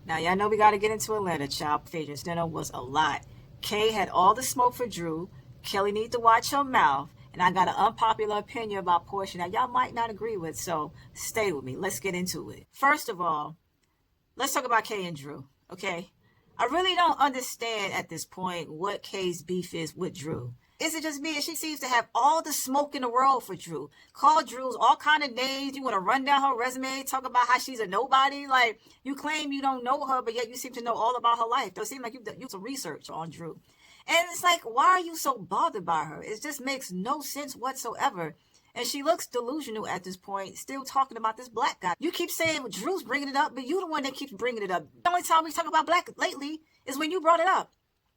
Now, y'all know we got to get into Atlanta, child. Phaedra's dinner was a lot. Kay had all the smoke for Drew. Kelli needs to watch her mouth. And I got an unpopular opinion about Porsha that y'all might not agree with, so stay with me. Let's get into it. First of all, let's talk about Kay and Drew, okay? I really don't understand at this point what Kay's beef is with Drew. Is it just me? She seems to have all the smoke in the world for Drew. Call Drew's all kind of names. You want to run down her resume, talk about how she's a nobody. Like, you claim you don't know her, but yet you seem to know all about her life. It seems like you've done some research on Drew. And it's like, why are you so bothered by her? It just makes no sense whatsoever. And she looks delusional at this point, still talking about this black guy. You keep saying Drew's bringing it up, but you're the one that keeps bringing it up. The only time we talk about black lately is when you brought it up.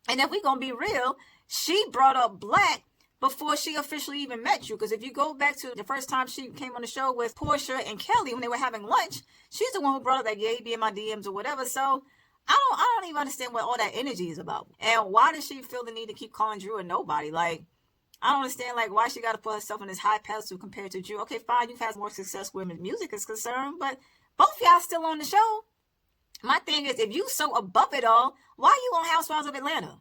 And if we're going to be real, she brought up black before she officially even met you. Because if you go back to the first time she came on the show with Porsha and Kelli when they were having lunch, she's the one who brought up that, yeah, he be in my DMs or whatever. So I don't even understand what all that energy is about. And why does she feel the need to keep calling Drew a nobody? Like, I don't understand, like, why she got to put herself on this high pedestal compared to Drew. Okay, fine, you've had more success where music is concerned, but both y'all still on the show. My thing is, if you so above it all, why are you on Housewives of Atlanta?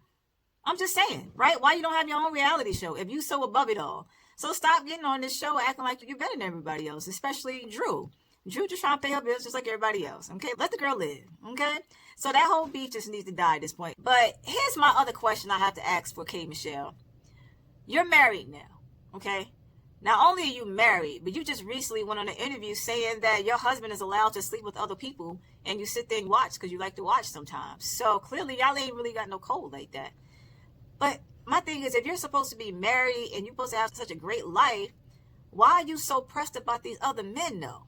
I'm just saying, right? Why you don't have your own reality show if you so above it all? So stop getting on this show acting like you're better than everybody else, especially Drew. Drew just trying to pay her bills just like everybody else, okay? Let the girl live, okay? So that whole beef just needs to die at this point. But here's my other question I have to ask for K. Michelle. You're married now, okay? Not only are you married, but you just recently went on an interview saying that your husband is allowed to sleep with other people, and you sit there and watch because you like to watch sometimes. So clearly, y'all ain't really got no code like that. But my thing is, if you're supposed to be married and you're supposed to have such a great life, why are you so pressed about these other men, though?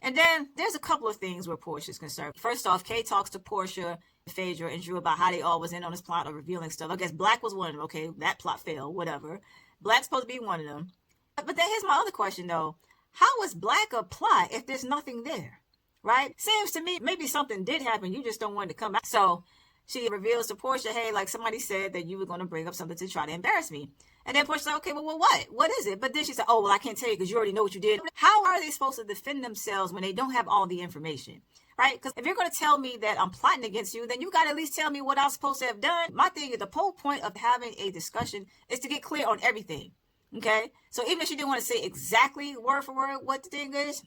And then there's a couple of things where Porsha is concerned. First off, Kay talks to Porsha, Phaedra, and Drew about how they all was in on this plot of revealing stuff. I guess Black was one of them. Okay, that plot failed, whatever. Black's supposed to be one of them. But then here's my other question, though. How is Black a plot if there's nothing there, right? Seems to me maybe something did happen. You just don't want it to come out. So she reveals to Porsha, hey, like somebody said that you were going to bring up something to try to embarrass me. And then Porsha's like, okay, well, what? What is it? But then she said, oh, well, I can't tell you because you already know what you did. How are they supposed to defend themselves when they don't have all the information, right? Because if you're going to tell me that I'm plotting against you, then you got to at least tell me what I was supposed to have done. My thing is the whole point of having a discussion is to get clear on everything, okay? So even if she didn't want to say exactly word for word what the thing is,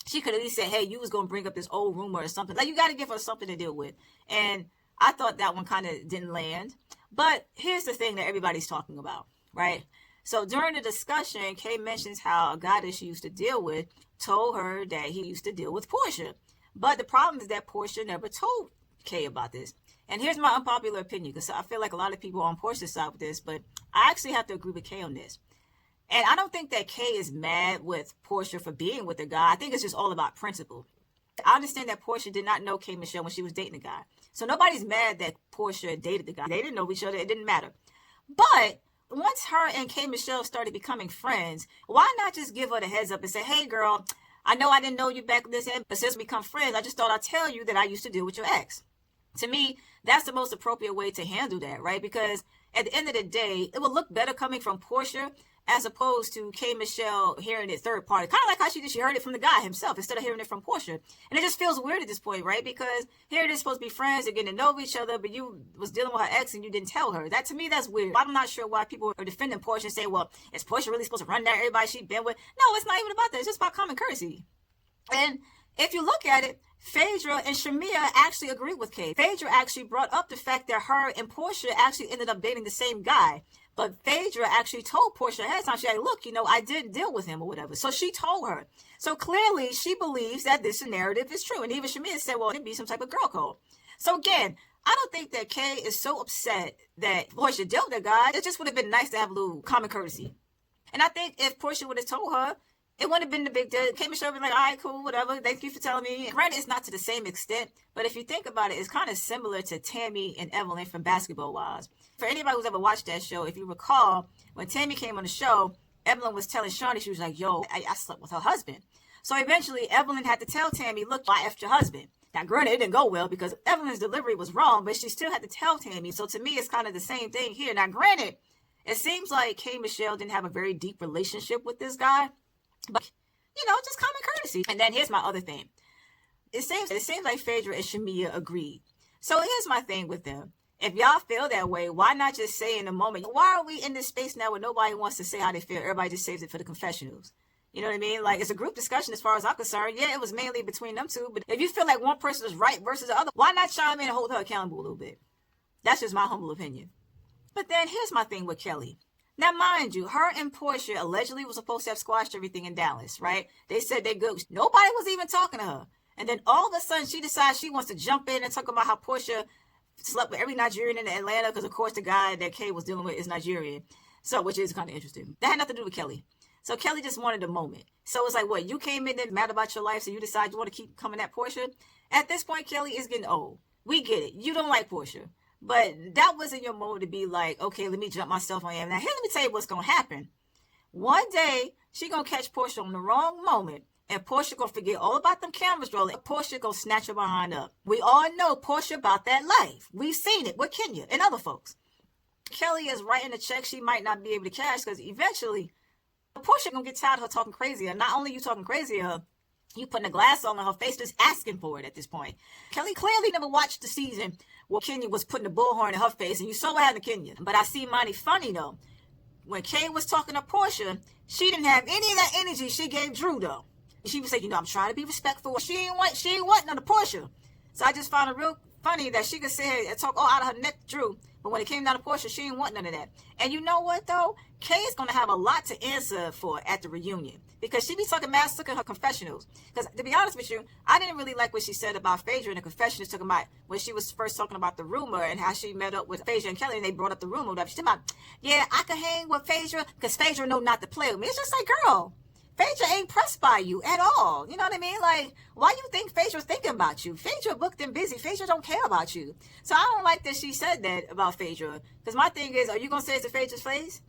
she could at least say, hey, you was going to bring up this old rumor or something. Like, you got to give her something to deal with. And I thought that one kind of didn't land. But here's the thing that everybody's talking about, right? So during the discussion, Kay mentions how a guy that she used to deal with told her that he used to deal with Porsha. But the problem is that Porsha never told Kay about this. And here's my unpopular opinion, because I feel like a lot of people are on Porsha's side with this, but I actually have to agree with Kay on this. And I don't think that Kay is mad with Porsha for being with the guy. I think it's just all about principle. I understand that Porsha did not know K. Michelle when she was dating the guy. So nobody's mad that Porsha dated the guy. They didn't know each other. It didn't matter. But once her and K. Michelle started becoming friends, why not just give her the heads up and say, hey, girl, I know I didn't know you back this end, but since we become friends, I just thought I'd tell you that I used to deal with your ex. To me, that's the most appropriate way to handle that, right? Because at the end of the day, it will look better coming from Porsha as opposed to K. Michelle hearing it third party. Kind of like how she heard it from the guy himself instead of hearing it from Porsha. And it just feels weird at this point, right? Because here it is supposed to be friends, they're getting to know each other, but you was dealing with her ex and you didn't tell her. That, to me, that's weird. I'm not sure why people are defending Porsha and saying, well, is Porsha really supposed to run down everybody she's been with? No, it's not even about that. It's just about common courtesy. And if you look at it, Phaedra and Shamia actually agree with Kay. Phaedra actually brought up the fact that her and Porsha actually ended up dating the same guy. But Phaedra actually told Porsha ahead of time, she's like, look, I did deal with him or whatever. So she told her. So clearly she believes that this narrative is true. And even Shamia said, well, it'd be some type of girl code. So again, I don't think that Kay is so upset that Porsha dealt with the guy. It just would have been nice to have a little common courtesy. And I think if Porsha would have told her, it wouldn't have been the big deal. Kay Michelle would be like, all right, cool, whatever. Thank you for telling me. Granted, it's not to the same extent, but if you think about it, it's kind of similar to Tammy and Evelyn from Basketball Wives. For anybody who's ever watched that show, if you recall, when Tammy came on the show, Evelyn was telling Shawnee, she was like, yo, I slept with her husband. So eventually, Evelyn had to tell Tammy, look, I effed your husband. Now, granted, it didn't go well because Evelyn's delivery was wrong, but she still had to tell Tammy. So to me, it's kind of the same thing here. Now, granted, it seems like K. Michelle didn't have a very deep relationship with this guy, but just common courtesy. And then here's my other thing. it seems like Phaedra and Shamia agreed. So here's my thing with them. If y'all feel that way, why not just say in the moment? Why are we in this space now where nobody wants to say how they feel? Everybody just saves it for the confessionals. You know what I mean? Like, it's a group discussion as far as I'm concerned. Yeah, it was mainly between them two. But if you feel like one person is right versus the other, why not chime in and hold her accountable a little bit? That's just my humble opinion. But then here's my thing with Kelli. Now, mind you, her and Porsha allegedly was supposed to have squashed everything in Dallas, right? They said they good. Nobody was even talking to her. And then all of a sudden, she decides she wants to jump in and talk about how Porsha slept with every Nigerian in Atlanta, because, of course, the guy that Kay was dealing with is Nigerian. So, which is kind of interesting. That had nothing to do with Kelli. So Kelli just wanted a moment. So it's like, what, you came in and mad about your life, so you decide you want to keep coming at Porsha? At this point, Kelli is getting old. We get it. You don't like Porsha. But that wasn't your moment to be like, okay, let me jump myself on you. Now, here, let me tell you what's going to happen. One day, she going to catch Porsha on the wrong moment, and Porsha going to forget all about them cameras rolling. Porsha going to snatch her behind up. We all know Porsha about that life. We've seen it with Kenya and other folks. Kelli is writing a check she might not be able to cash, because eventually, Porsha gonna get tired of her talking crazy. And not only you talking crazy, you putting a glass on her face, just asking for it at this point. Kelli clearly never watched the season where Kenya was putting the bullhorn in her face, and you saw what happened to Kenya. But I see mighty funny though. When Kay was talking to Porsha, she didn't have any of that energy she gave Drew though. She was saying, I'm trying to be respectful. She ain't want none of Porsha. So I just found it real funny that she could sit here and talk all out of her neck, Drew. But when it came down to Porsha, she didn't want none of that. And you know what, though? Kay is going to have a lot to answer for at the reunion, because she be talking mad stuck in her confessionals. Because to be honest with you, I didn't really like what she said about Phaedra in the confessionals, talking about when she was first talking about the rumor and how she met up with Phaedra and Kelli, and they brought up the rumor. She's talking about, yeah, I can hang with Phaedra because Phaedra know not to play with me. It's just like, girl, Phaedra ain't pressed by you at all. You know what I mean? Like, why you think Phaedra's thinking about you? Phaedra booked and busy. Phaedra don't care about you. So I don't like that she said that about Phaedra. Because my thing is, are you going to say it's to Phaedra's face?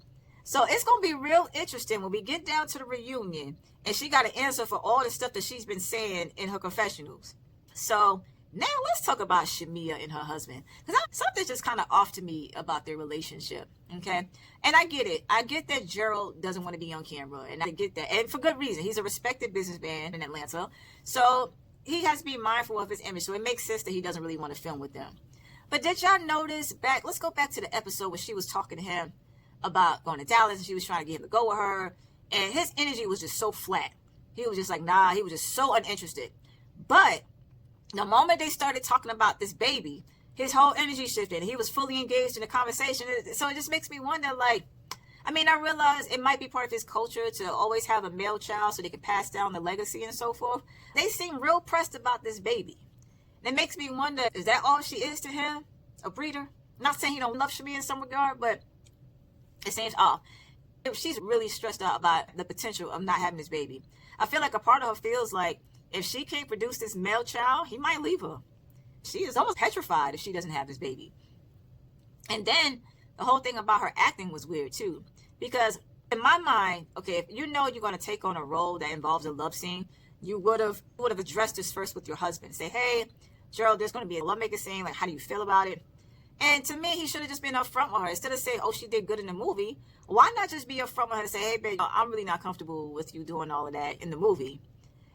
So it's going to be real interesting when we get down to the reunion and she got to answer for all the stuff that she's been saying in her confessionals. So now let's talk about Shamia and her husband. Because something's just kind of off to me about their relationship. Okay? And I get it. I get that Gerald doesn't want to be on camera. And I get that. And for good reason. He's a respected businessman in Atlanta. So he has to be mindful of his image. So it makes sense that he doesn't really want to film with them. But did y'all notice let's go back to the episode where she was talking to him about going to Dallas, and she was trying to get him to go with her. And his energy was just so flat. He was just like, nah, he was just so uninterested. But the moment they started talking about this baby, his whole energy shifted. He was fully engaged in the conversation. So it just makes me wonder, like, I mean, I realize it might be part of his culture to always have a male child so they can pass down the legacy and so forth. They seem real pressed about this baby. And it makes me wonder, is that all she is to him? A breeder? I'm not saying he don't love Shamia in some regard, but it seems off. She's really stressed out about the potential of not having this baby. I feel like a part of her feels like if she can't produce this male child, he might leave her. She is almost petrified if she doesn't have this baby. And then the whole thing about her acting was weird too. Because in my mind, okay, if you know you're going to take on a role that involves a love scene, you would have addressed this first with your husband. Say, hey, Gerald, there's going to be a lovemaking scene. Like, how do you feel about it? And to me, he should have just been upfront with her. Instead of saying, oh, she did good in the movie, why not just be upfront with her and say, hey, babe, I'm really not comfortable with you doing all of that in the movie.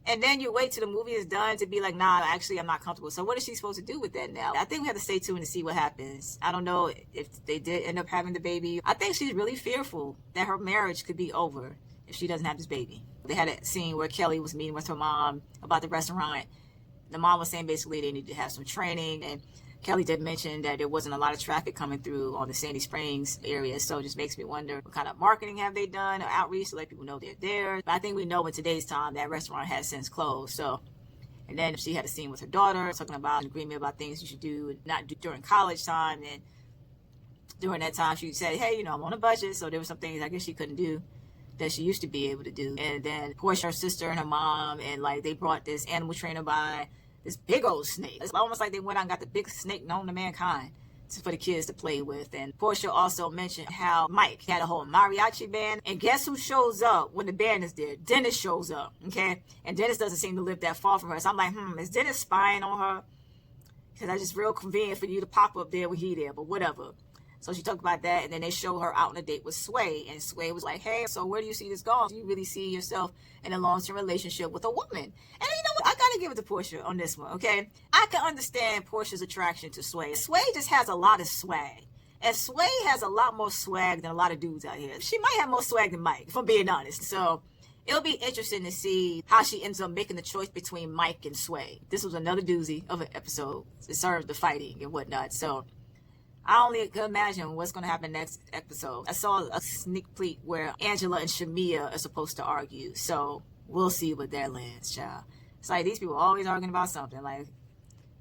And then you wait till the movie is done to be like, nah, actually, I'm not comfortable. So what is she supposed to do with that now? I think we have to stay tuned to see what happens. I don't know if they did end up having the baby. I think she's really fearful that her marriage could be over if she doesn't have this baby. They had a scene where Kelli was meeting with her mom about the restaurant. The mom was saying basically they need to have some training, and Kelli did mention that there wasn't a lot of traffic coming through on the Sandy Springs area. So it just makes me wonder, what kind of marketing have they done or outreach to let people know they're there? But I think we know in today's time that restaurant has since closed. So, and then she had a scene with her daughter talking about an agreement about things you should do and not do during college time. And during that time, she said, hey, I'm on a budget. So there were some things I guess she couldn't do that she used to be able to do. And then, of course, her sister and her mom, and like they brought this animal trainer by, this big old snake. It's almost like they went out and got the biggest snake known to mankind for the kids to play with. And Porsha also mentioned how Mike had a whole mariachi band. And guess who shows up when the band is there? Dennis shows up, okay? And Dennis doesn't seem to live that far from her. So I'm like, is Dennis spying on her? Because that's just real convenient for you to pop up there when he there, but whatever. So she talked about that, and then they show her out on a date with Sway. And Sway was like, hey, so where do you see this going? Do you really see yourself in a long-term relationship with a woman? And you know what? I got gotta give it to Porsha on this one, okay? I can understand Porsha's attraction to Sway. Sway just has a lot of swag. And Sway has a lot more swag than a lot of dudes out here. She might have more swag than Mike, if I'm being honest. So it'll be interesting to see how she ends up making the choice between Mike and Sway. This was another doozy of an episode. It served the fighting and whatnot. So I only can imagine what's going to happen next episode. I saw a sneak peek where Angela and Shamia are supposed to argue. So we'll see what that lands, child. It's like these people are always arguing about something. Like,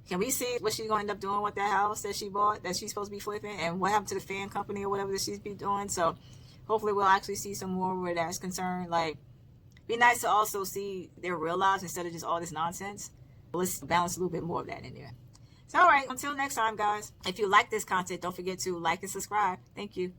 can we see what she's going to end up doing with that house that she bought, that she's supposed to be flipping, and what happened to the fan company or whatever that she's be doing? So hopefully we'll actually see some more where that's concerned. Like, be nice to also see their real lives instead of just all this nonsense. Let's balance a little bit more of that in there. So, all right, until next time, guys. If you like this content, don't forget to like and subscribe. Thank you.